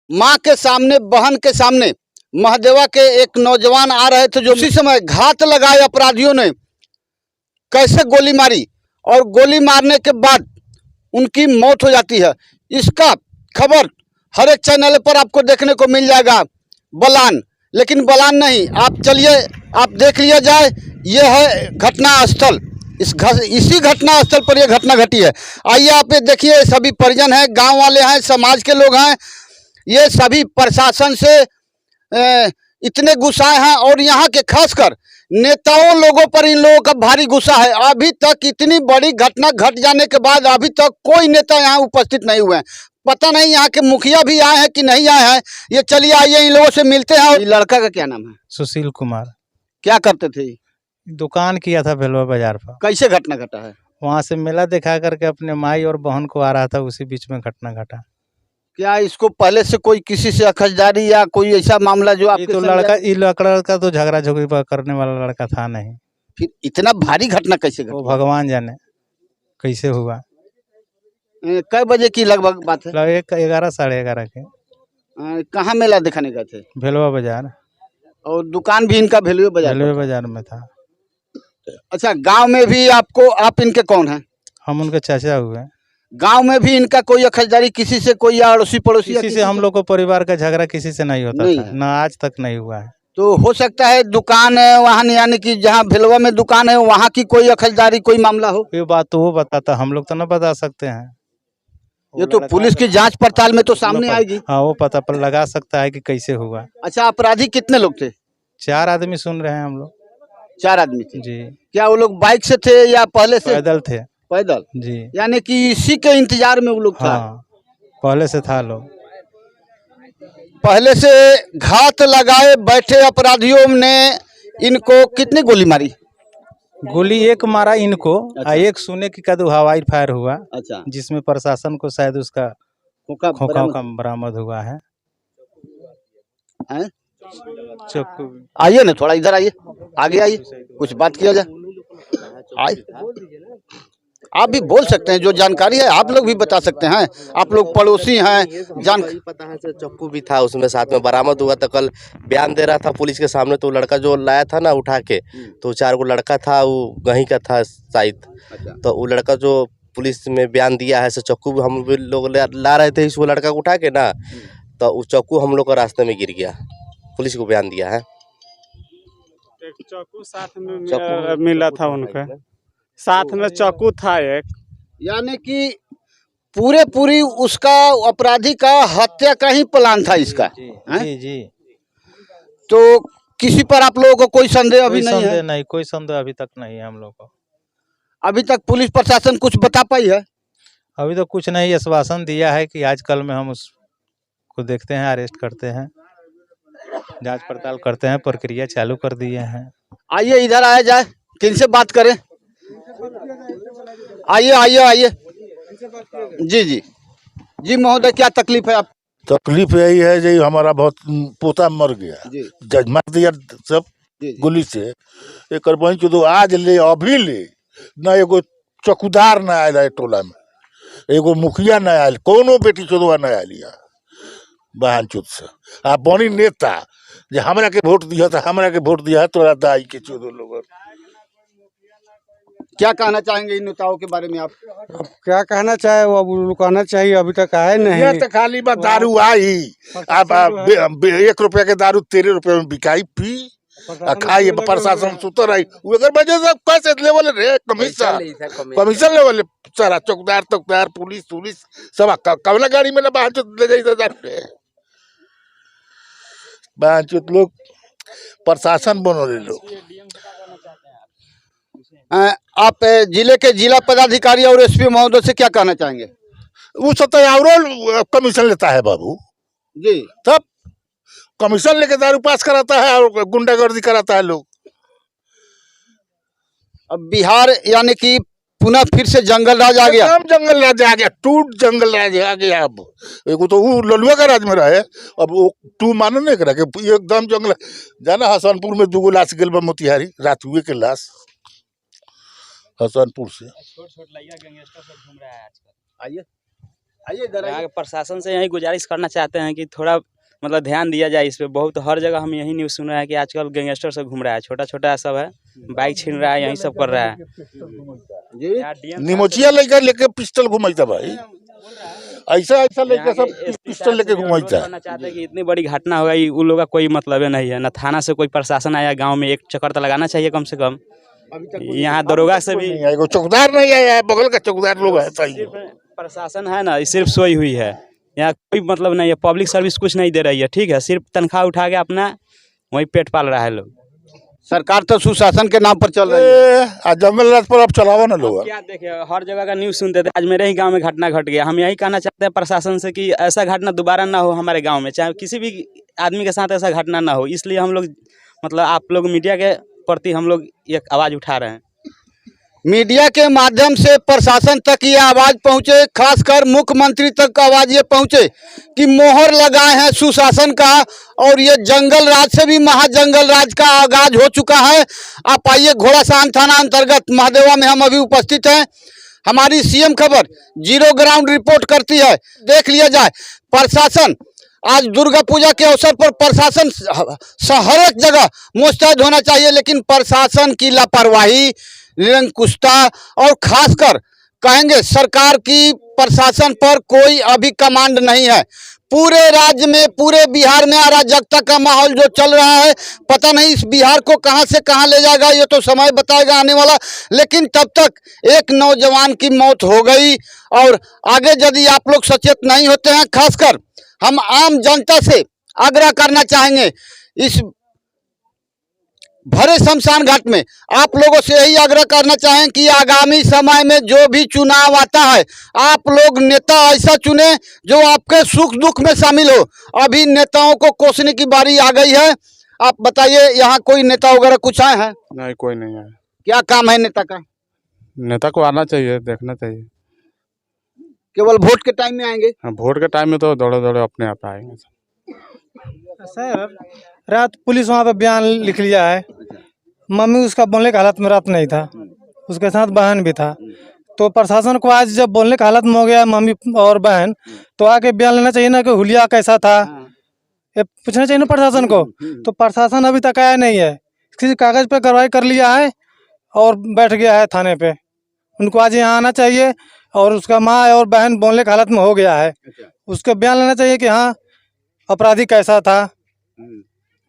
माँ के सामने, बहन के सामने महादेवा के एक नौजवान आ रहे थे, जो उसी समय घात लगाए अपराधियों ने कैसे गोली मारी और गोली मारने के बाद उनकी मौत हो जाती है। इसका खबर हर एक चैनल पर आपको देखने को मिल जाएगा, बलान। लेकिन बलान नहीं, आप चलिए, आप देख लिया जाए, यह है घटना स्थल। इसी घटना स्थल पर यह घटना घटी है। आइए आप ये देखिए, सभी परिजन हैं, गांव वाले हैं, समाज के लोग हैं, ये सभी प्रशासन से इतने गुस्साए हैं और यहाँ के खासकर नेताओं लोगों पर इन लोगों का भारी गुस्सा है। अभी तक इतनी बड़ी घटना घट जाने के बाद अभी तक कोई नेता यहाँ उपस्थित नहीं हुए हैं। पता नहीं यहाँ के मुखिया भी आए हैं कि नहीं आए हैं। ये चलिए, आइए इन लोगों से मिलते हैं। और लड़का का क्या नाम है? सुशील कुमार। क्या करते थे? दुकान किया था भेलवा बाजार पर। कैसे घटना घटा है? वहाँ से मेला दिखा करके अपने माई और बहन को आ रहा था, उसी बीच में घटना घटा। क्या इसको पहले से कोई किसी से अखजदारी या कोई ऐसा मामला जो आपके तो लड़का तो झगड़ा झगड़ी करने वाला लड़का था नहीं। फिर इतना भारी घटना कैसे घटा? वो भगवान जाने कैसे हुआ। कई बजे की लगभग बात है? 11 साढ़े 11 के। कहाँ मेला दिखाने गए थे? भेलवा बाजार। और दुकान भी इनका भेलवे बाजार में था। अच्छा, गांव में भी आप इनके कौन हैं? हम उनके चाचा हुए। गांव में भी इनका कोई अखजदारी किसी से, कोई अड़ोसी पड़ोसी? किसी से हम लोग को परिवार का झगड़ा किसी से नहीं होता था, ना आज तक नहीं हुआ है। तो हो सकता है दुकान वहाँ, यानी कि जहाँ भेलवा में दुकान है वहाँ की कोई अखजदारी, कोई मामला हो। ये बात तो वो बताता, हम लोग तो ना बता सकते हैं। ये तो पुलिस की जांच पड़ताल में तो सामने आएगी। हाँ, वो पता पर लगा सकता है कि कैसे हुआ। अच्छा, अपराधी कितने लोग थे? 4 आदमी सुन रहे हैं हम लोग। 4 आदमी थे जी। क्या वो लोग बाइक से थे या पहले से? पैदल थे। पैदल जी। यानी कि इसी के इंतजार में वो लोग था। हाँ, पहले से था लोग। पहले से घात लगाए बैठे अपराधियों ने इनको कितनी गोली मारी? गोली एक मारा इनको। अच्छा। एक सुने की कदू हवाई फायर हुआ। अच्छा। जिसमें प्रशासन को शायद उसका खोखा बरामद हुआ है। आइए ना, थोड़ा इधर आइए, आगे आइए, कुछ बात किया जाए। आइए, आप भी बोल सकते हैं, जो जानकारी है आप लोग भी बता सकते हैं। आप लोग पड़ोसी हैं, जानकारी पता है। चाकू भी था उसमें साथ में, बरामद हुआ था। कल बयान दे रहा था पुलिस के सामने, तो लड़का जो लाया था ना उठा के, तो 4 गो लड़का था, वो गहीं का था शायद। तो वो लड़का जो पुलिस में बयान दिया है, चाकू हम लोग ला रहे थे इसको लड़का को उठा के ना, तो वो चाकू हम लोग का रास्ते में गिर गया। पुलिस को बयान दिया है। एक चाकू साथ में मिला था, उनका साथ में चाकू था एक। यानी कि पूरी उसका अपराधी का हत्या का ही प्लान था इसका। जी जी। तो किसी पर आप लोगों को कोई संदेह अभी नहीं है? नहीं, कोई संदेह अभी तक नहीं है हम लोग को। अभी तक पुलिस प्रशासन कुछ बता पाई है? अभी तो कुछ नहीं, आश्वासन दिया है कि आज कल में हम उसको देखते हैं, अरेस्ट करते हैं, जांच पड़ताल करते हैं, प्रक्रिया चालू कर दिए हैं। आइए, इधर आया जाए, किनसे बात करें? आइए आइए आइए। जी जी जी महोदय, क्या तकलीफ है आप? तकलीफ यही है जी, हमारा बहुत पोता मर गया, जज मार दिया सब गोली से। एक तो आज ले अभी ले न एगो चौकीदार न आयल है टोला में, एगो मुखिया न आयल, कोनो बेटी चोदवा न आयल बहन चुत से। आप बनी नेता जो हमरा के वोट दिया था, हमरा के वोट दिया है, तोरा दाई के चोदो लोग। क्या कहना चाहेंगे इन नेताओं के बारे में आप? अब क्या कहना चाहे, वो अब रुकाना चाहिए, अभी तक आए नहीं। ये तो खाली बात दारू आई, अब 1 रुपया के दारू 13 रुपये में बिकाई, पी खाई, प्रशासन सुतर आई। अगर वजह से कैसे लेवल रे कमीशन लेवल सारा चौकीदार पुलिस सब कवना गाड़ी में ना ले जाए लोग, प्रशासन बनो ले लोग। आप जिले के जिला पदाधिकारी और एसपी महोदय से क्या कहना चाहेंगे? वो सब और कमीशन लेता है बाबू जी, तब कमीशन लेके दारू पास कराता है और गुंडागर्दी कराता है लोग। अब बिहार यानी कि पुनः फिर से जंगल राज आ गया। जंगल राज आ गया, टूट जंगल राज आ गया। अब एगो तो वो ललुआ का राज में रहे, अब वो टू मानो नहीं करा के एकदम जंगल। जाना हसनपुर में 2 गो लाश गिल बा, मोतिहारी रात हुए के लाश हसनपुर से। छोट छोट लइया गैंगस्टर सब घूम रहा है आजकल। आइए यहाँ के प्रशासन से यही गुजारिश करना चाहते हैं कि थोड़ा मतलब ध्यान दिया जाए इस पे। बहुत हर जगह हम यही न्यूज़ सुन रहे हैं कि आजकल गैंगस्टर सब घूम रहा है, छोटा छोटा सब है, बाइक छीन रहा है, यही सब कर रहा है। यहाँ DM निमोचिया लेकर लेके पिस्टल घुमाइता भाई, ऐसा ऐसा लेके सब पिस्टल लेके घुमाइता। करना चाहते हैं कि इतनी बड़ी घटना हो गई, उन लोगों का कोई मतलब नहीं है, न थाना से कोई प्रशासन आया, गांव में एक चक्कर तो लगाना चाहिए कम से कम। यहाँ दरोगा से भी नहीं, चौकीदार नहीं आया है, बगल का चौकीदार लोग है सही। प्रशासन है ना, सिर्फ सोई हुई है, यहाँ कोई मतलब नहीं है, पब्लिक सर्विस कुछ नहीं दे रही है, ठीक है, सिर्फ तनख्वाह उठा के अपना वही पेट पाल रहा है लोग। सरकार तो सुशासन के नाम पर चल रही है। जंगल राज पर अब चलावा ना लोग। क्या देखे, हर जगह का न्यूज़ सुनते थे, आज मेरे ही गांव में घटना घट गया। हम यही कहना चाहते हैं प्रशासन से कि ऐसा घटना दोबारा ना हो हमारे गांव में, चाहे किसी भी आदमी के साथ ऐसा घटना ना हो। इसलिए हम लोग मतलब आप लोग मीडिया के प्रति हम लोग एक आवाज़ उठा रहे हैं। मीडिया के माध्यम से प्रशासन तक ये आवाज पहुंचे, खासकर मुख्यमंत्री तक आवाज ये पहुंचे कि मोहर लगाए हैं सुशासन का, और ये जंगल राज से भी महाजंगल राज का आगाज हो चुका है। आप आइए, घोड़ासान थाना अंतर्गत महादेवा में हम अभी उपस्थित हैं। हमारी सीएम खबर जीरो ग्राउंड रिपोर्ट करती है। देख लिया जाए, प्रशासन आज दुर्गा पूजा के अवसर पर प्रशासन हर एक जगह मुस्तैद होना चाहिए, लेकिन प्रशासन की लापरवाही, निरंकुशता और खासकर कहेंगे सरकार की प्रशासन पर कोई अभी कमांड नहीं है। पूरे राज्य में, पूरे बिहार में अराजकता का माहौल जो चल रहा है, पता नहीं इस बिहार को कहां से कहां ले जाएगा, ये तो समय बताएगा आने वाला। लेकिन तब तक एक नौजवान की मौत हो गई, और आगे यदि आप लोग सचेत नहीं होते हैं, खासकर हम आम जनता से आग्रह करना चाहेंगे, इस भरे शमशान घाट में आप लोगों से यही आग्रह करना चाहें कि आगामी समय में जो भी चुनाव आता है, आप लोग नेता ऐसा चुने जो आपके सुख दुख में शामिल हो। अभी नेताओं को कोसने की बारी आ गई है। आप बताइए, यहाँ कोई नेता वगैरह कुछ आए हैं? नहीं, कोई नहीं है। क्या काम है नेता का? नेता को आना चाहिए, देखना चाहिए। केवल वोट के टाइम में आएंगे? हाँ, वोट के टाइम में तो दौड़े दौड़े अपने आप आएंगे। सर रात पुलिस वहाँ पे बयान लिख लिया है, मम्मी उसका बोलने का हालत में रात नहीं था, उसके साथ बहन भी था। तो प्रशासन को आज जब बोलने का हालत में हो गया मम्मी और बहन, तो आके बयान लेना चाहिए ना कि हुलिया कैसा था, ये पूछना चाहिए ना प्रशासन को। तो प्रशासन अभी तक आया नहीं है, किसी कागज पे कार्रवाई कर लिया है और बैठ गया है थाने पे। उनको आज यहाँ आना चाहिए, और उसका माँ और बहन बोलने की हालत में हो गया है, उसका बयान लेना चाहिए कि हाँ अपराधी कैसा था,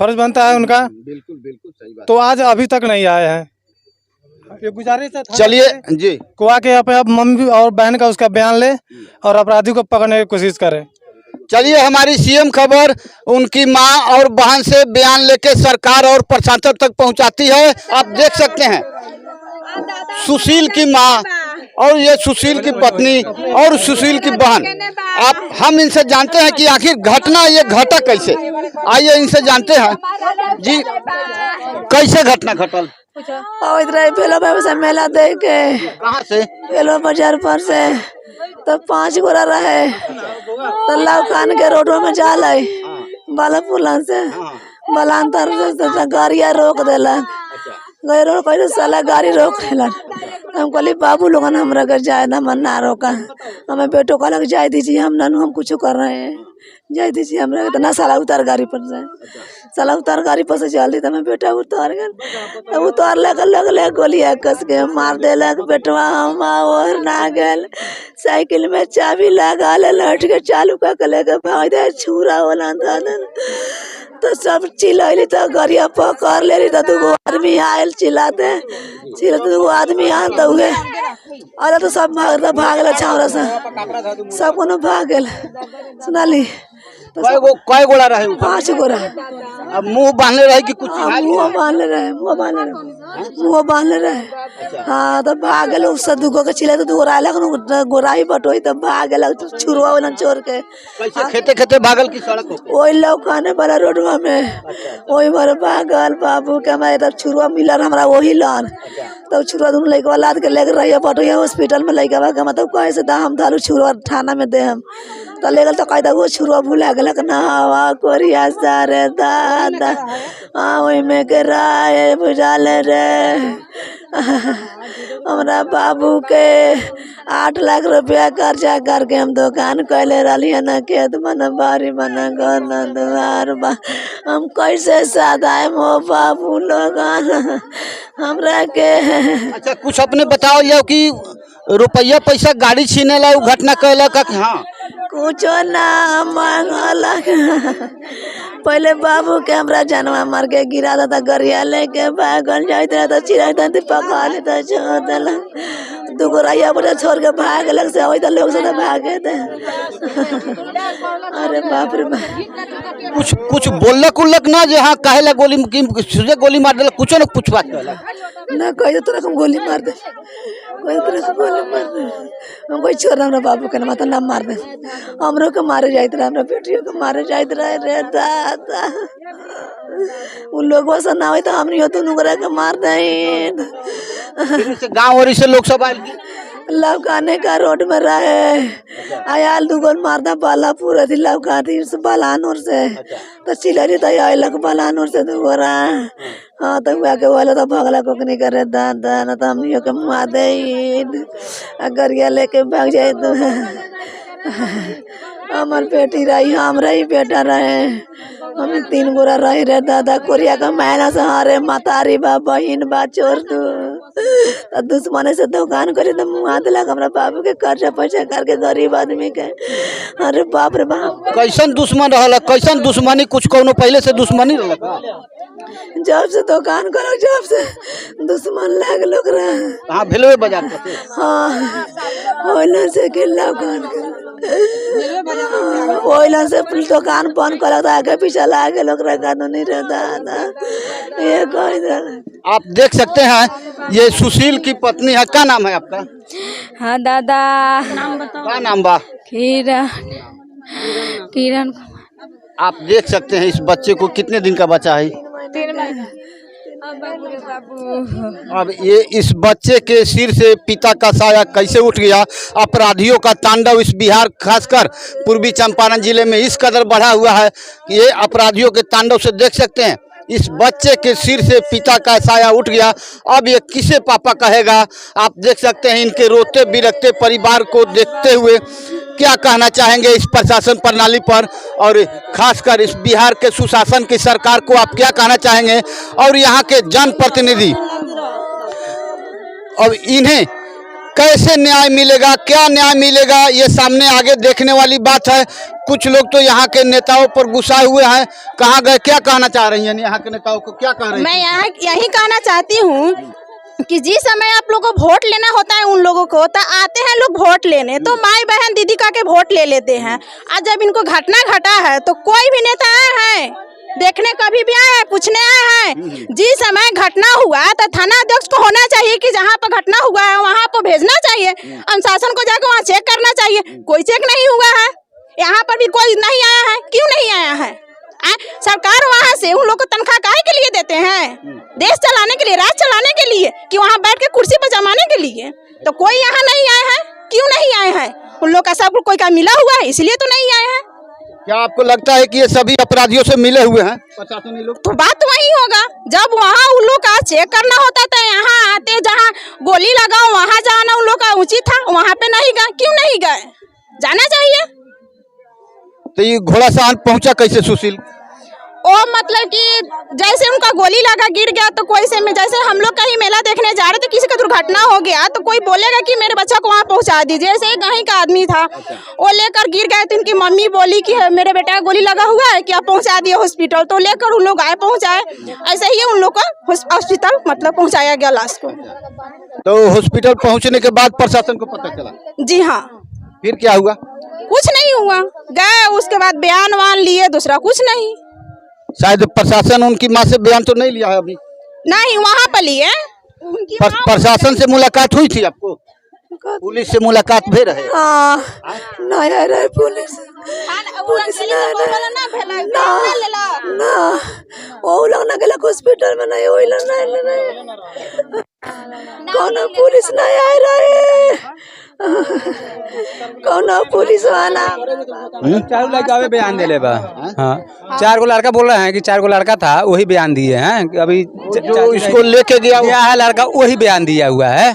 फर्ज बनता है उनका। बिल्कुल बिल्कुल सही बात। तो आज अभी तक नहीं आए हैं। ये गुजारिश है चलिए जी, को आके अब मम्मी और बहन का उसका बयान ले और अपराधी को पकड़ने की कोशिश करे। चलिए, हमारी सीएम खबर उनकी मां और बहन से बयान लेके सरकार और प्रशासन तक पहुंचाती है। आप देख सकते हैं, सुशील की मां और ये सुशील की पत्नी और सुशील की बहन, हम इनसे जानते हैं कि आखिर घटना ये घटा कैसे। आइए इनसे जानते हैं जी, कैसे घटना घटल? और इधर बेलो बाबू से मेला देख के, कहाँ से? बेलो बाजार पर से, तब 5 गोरा रहे, तल्ला खान के रोडों में जा लाई, बालापुर से बलांतर से गाड़िया रोक देलक, रोड कोई साला गाड़ी रोक देलक। हम कहली बाबू लोगन हमरा घर जाए ना, मन ना रोका, हमें बेटो कहलक जाए दीजिए, हम कुछ कर रहे हैं, जाए दीजिए हमरा। इतना साला उतार गाड़ी पर से, साला उतार गाड़ी पर से जल्दी, तो हमें बेटा उतार गए, तब उतार लगल गोलियां कस के मार देलक। बेटवा हम और ना गल, साइकिल में चाबी लगा ले, लट के चालू कर लेके भाग दे, छुरा वाला था तो सब चिल्लैली, तो गाड़िया पकड़ ले, तो 2 आदमी आयल चिल्लाते, 2 आदमी आन तो हुए, अरे तो सब भागल छावरा से, सब कोनो भाग गेल। सुनाली कय गोला रहे? 5 गोरा। अब मुंह बांधले रहे कि कुछ? मुँह बांधले रहे। हाँ, तो भाग गेल, उससे 2 के चिल्लाते, 2 गोरा आयलक, गोराई बटोई, तब भाग गेल छुरवा वाला चोर के। कैसे खेते खेते भागल की सड़क? वही लौकाने वाला रोडवा में, वही मारे भागल बाबू के। हमारे तब छुरवा मिलल हमरा वही लान, तब छुरवा दोनों लड़का लाद के लेकर रही बटोया हॉस्पिटल में लड़का बा, मतलब कैसे दा हम धालू छुरवा थाना में दे हम, तो ले गल, तो कहता वो छुरवा भूला गल ना हवा कोरिया सारे दादा, हाँ वही में के राय बुझाले रे हमरा बाबू के 8 लाख रुपया खर्चा करके हम दुकान कैले रही न, खेत बना बारी बना घर न द्वार बा, हम कैसे सदाए हो बाबू लोग हमरा के। अच्छा कुछ अपने बताओ जाओ कि रुपया पैसा गाड़ी छीने ला उ घटना कैला का? हाँ कुछो ना मांगलक। पहले बाबू के हमरा जनवा मार के गिरा था, गरिया लेके भागल जाते रहा तो चिराता पका लेता छोड़ दिलक, दूगो रैया बजे छोड़ के भाग लग से वही लोग से भागे थे। अरे बाप रे बाप। कुछ बोलक उल्लक ना जे हाँ कहेला गोली सुजे गोली मार दिलक, कुछो न कुछ बात कहला ना, कोई तो हम गोली मार दे, कोई तो गोली मार दे, हम कोई छोड़ हमरा बाबू के माता ना मार दे, हमरो के मारे जाइत रहे, हमरा बेटियों के मारे जाइत रहे रे दादा। उन लोगों से ना हो तो हमनी हो तो नुगरा के मार दे। गाँव और से लोग सब आयल लवकाने का रोड में रहे आयाल दुगोल मारदा बालापुर थी लवकाती बालानूर से तो चिलरी तो आयलक बालानूर से दुगोरा। हाँ तो आके वाला तो भगला कोकनी करे दादा न तो हमनियों के मुआ दे गरिया लेके भाग जाए तो हमार बेटी रही, हमरा ही बेटा रहे, हमें 3 गोरा रही रे दादा। कोरिया का मैना से हारे मातारी बा बहिन बा चोर तू दुश्मन से दुकान करे तो मुँह दिलक हमरा बाबू के कर्जा पैसा करके गरीब आदमी के। अरे बाप रे बाप कैसन दुश्मन रहल, कैसन दुश्मनी, कुछ कौनो पहले से दुश्मनी रहल? जब से दुकान करो जब से दुश्मन लाग लोग रहा। हाँ भेलवे बाजार पे। हाँ ओइला से के दुकान कर ओइला से दुकान बंद करा तो आगे पीछे लागे लोग रखा तो नहीं रहता था। ये कोई आप देख सकते हैं ये सुशील की पत्नी है। क्या नाम है आपका? हाँ दादा क्या नाम बा? किरण किरण। आप देख सकते हैं इस बच्चे को, कितने दिन का बच्चा है? 3 महीना। बाबू अब ये इस बच्चे के सिर से पिता का साया कैसे उठ गया। अपराधियों का तांडव इस बिहार खासकर पूर्वी चंपारण जिले में इस कदर बढ़ा हुआ है कि ये अपराधियों के तांडव से देख सकते हैं इस बच्चे के सिर से पिता का साया उठ गया। अब ये किसे पापा कहेगा? आप देख सकते हैं इनके रोते बिलखते परिवार को देखते हुए क्या कहना चाहेंगे इस प्रशासन प्रणाली पर और खासकर इस बिहार के सुशासन की सरकार को आप क्या कहना चाहेंगे? और यहाँ के जनप्रतिनिधि अब इन्हें कैसे न्याय मिलेगा, क्या न्याय मिलेगा, ये सामने आगे देखने वाली बात है। कुछ लोग तो यहाँ के नेताओं पर गुस्सा हुए हैं। कहाँ गए, क्या कहना चाह रही हैं? यहाँ के नेताओं को क्या कह रही हैं? मैं यहाँ यही कहना चाहती हूँ कि जिस समय आप लोगों को वोट लेना होता है उन लोगों को तो आते हैं लोग वोट लेने, तो माई बहन दीदी का के वोट ले लेते हैं। आज जब इनको घटना घटा है तो कोई भी नेता आए हैं देखने, कभी भी आए हैं पूछने आए हैं? जिस समय घटना हुआ तो थाना अध्यक्ष को होना चाहिए कि जहाँ पर घटना हुआ है वहाँ पर भेजना चाहिए, अनुशासन को जाकर वहाँ चेक करना चाहिए। कोई चेक नहीं हुआ है, यहाँ पर भी कोई नहीं आया है। क्यों नहीं आया है? सरकार वहाँ से उन लोग को तनख्वाह काहे के लिए देते हैं? देश चलाने के लिए, राज्य चलाने के लिए, कि वहाँ बैठ के कुर्सी पर जमाने के लिए? तो कोई यहाँ नहीं आए हैं। क्यों नहीं आए हैं? उन लोग का सब कोई का मिला हुआ है इसलिए तो नहीं आए हैं। क्या आपको लगता है कि ये सभी अपराधियों से मिले हुए हैं प्रशासनिक लोग? तो बात वही होगा, जब वहाँ उन लोग का चेक करना होता था यहाँ आते, जहाँ गोली लगाओ वहाँ जाना उन लोग का उचित था, वहाँ पे नहीं गए। क्यों नहीं गए? जाना चाहिए। तो ये घोड़ा सहन पहुंचा कैसे सुशील? ओ मतलब कि जैसे उनका गोली लगा गिर गया तो कोई से में, जैसे हम लोग कहीं मेला देखने जा रहे थे, किसी का दुर्घटना हो गया तो कोई बोलेगा कि मेरे बच्चा को वहाँ पहुँचा दीजिए। जैसे कहीं का आदमी था वो लेकर गिर गए तो इनकी मम्मी बोली कि मेरे बेटा का गोली लगा हुआ है, क्या पहुँचा दिए हॉस्पिटल, तो लेकर उन लोग आए पहुँचाए। ऐसे ही उन लोग को हॉस्पिटल मतलब पहुँचाया गया लाश को। तो हॉस्पिटल पहुँचने के बाद प्रशासन को पता चला? जी हाँ। फिर क्या हुआ? कुछ नहीं हुआ, गए उसके बाद बयान वान लिए, दूसरा कुछ नहीं। शायद प्रशासन उनकी माँ से बयान तो नहीं लिया है अभी? नहीं, वहाँ पर लिए। प्रशासन से मुलाकात हुई थी आपको? पुलिस से मुलाकात भी रहे? नहीं आ रहा है पुलिस ना वो लोग ना गलत हॉस्पिटल में नहीं, वो लोग नहीं कौन पुलिस नहीं आ रहा है। कौन पुलिस वाला 4 लड़का बयान दे ले बा। हाँ 4 गो लड़का बोल रहे हैं कि 4 गो लड़का था वही बयान दिए हैं। अभी जो इसको लेके गया है लड़का वही बयान दिया हुआ है।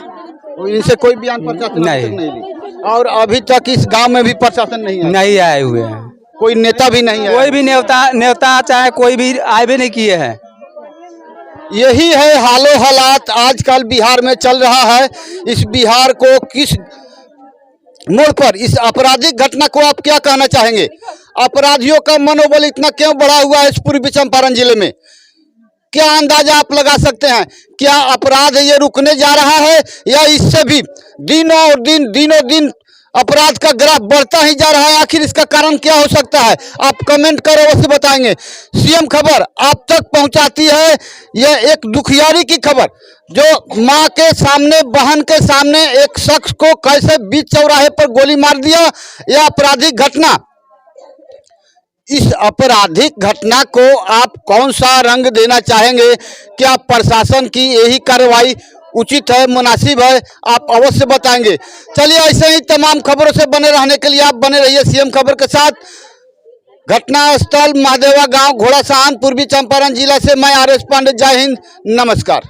तो इनसे कोई बयान प्रशासन नहीं। अभी तक नहीं ली और अभी तक इस गांव में भी प्रशासन नहीं है, नहीं आए हुए हैं, कोई नेता भी नहीं है। कोई भी नेता चाहे कोई भी आए भी नहीं किए हैं। यही है हालो हालात आजकल बिहार में चल रहा है। इस बिहार को किस मोड़ पर इस आपराधिक घटना को आप क्या कहना चाहेंगे? अपराधियों का मनोबल इतना क्यों बढ़ा हुआ है इस पूर्वी चंपारण जिले में? क्या अंदाजा आप लगा सकते हैं? क्या अपराध ये रुकने जा रहा है या इससे भी दिनों दिन अपराध का ग्राफ बढ़ता ही जा रहा है? आखिर इसका कारण क्या हो सकता है? आप कमेंट करो, अवश्य बताएंगे। सीएम खबर आप तक पहुंचाती है यह एक दुखियारी की खबर, जो मां के सामने, बहन के सामने एक शख्स को कैसे बीच चौराहे पर गोली मार दिया। यह आपराधिक घटना, इस आपराधिक घटना को आप कौन सा रंग देना चाहेंगे? क्या प्रशासन की यही कार्रवाई उचित है, मुनासिब है? आप अवश्य बताएंगे। चलिए, ऐसे ही तमाम खबरों से बने रहने के लिए आप बने रहिए सीएम खबर के साथ। घटना स्थल महादेवा गांव, घोड़ासहान, पूर्वी चंपारण जिला से मैं आर एस पांडे। जय हिंद, नमस्कार।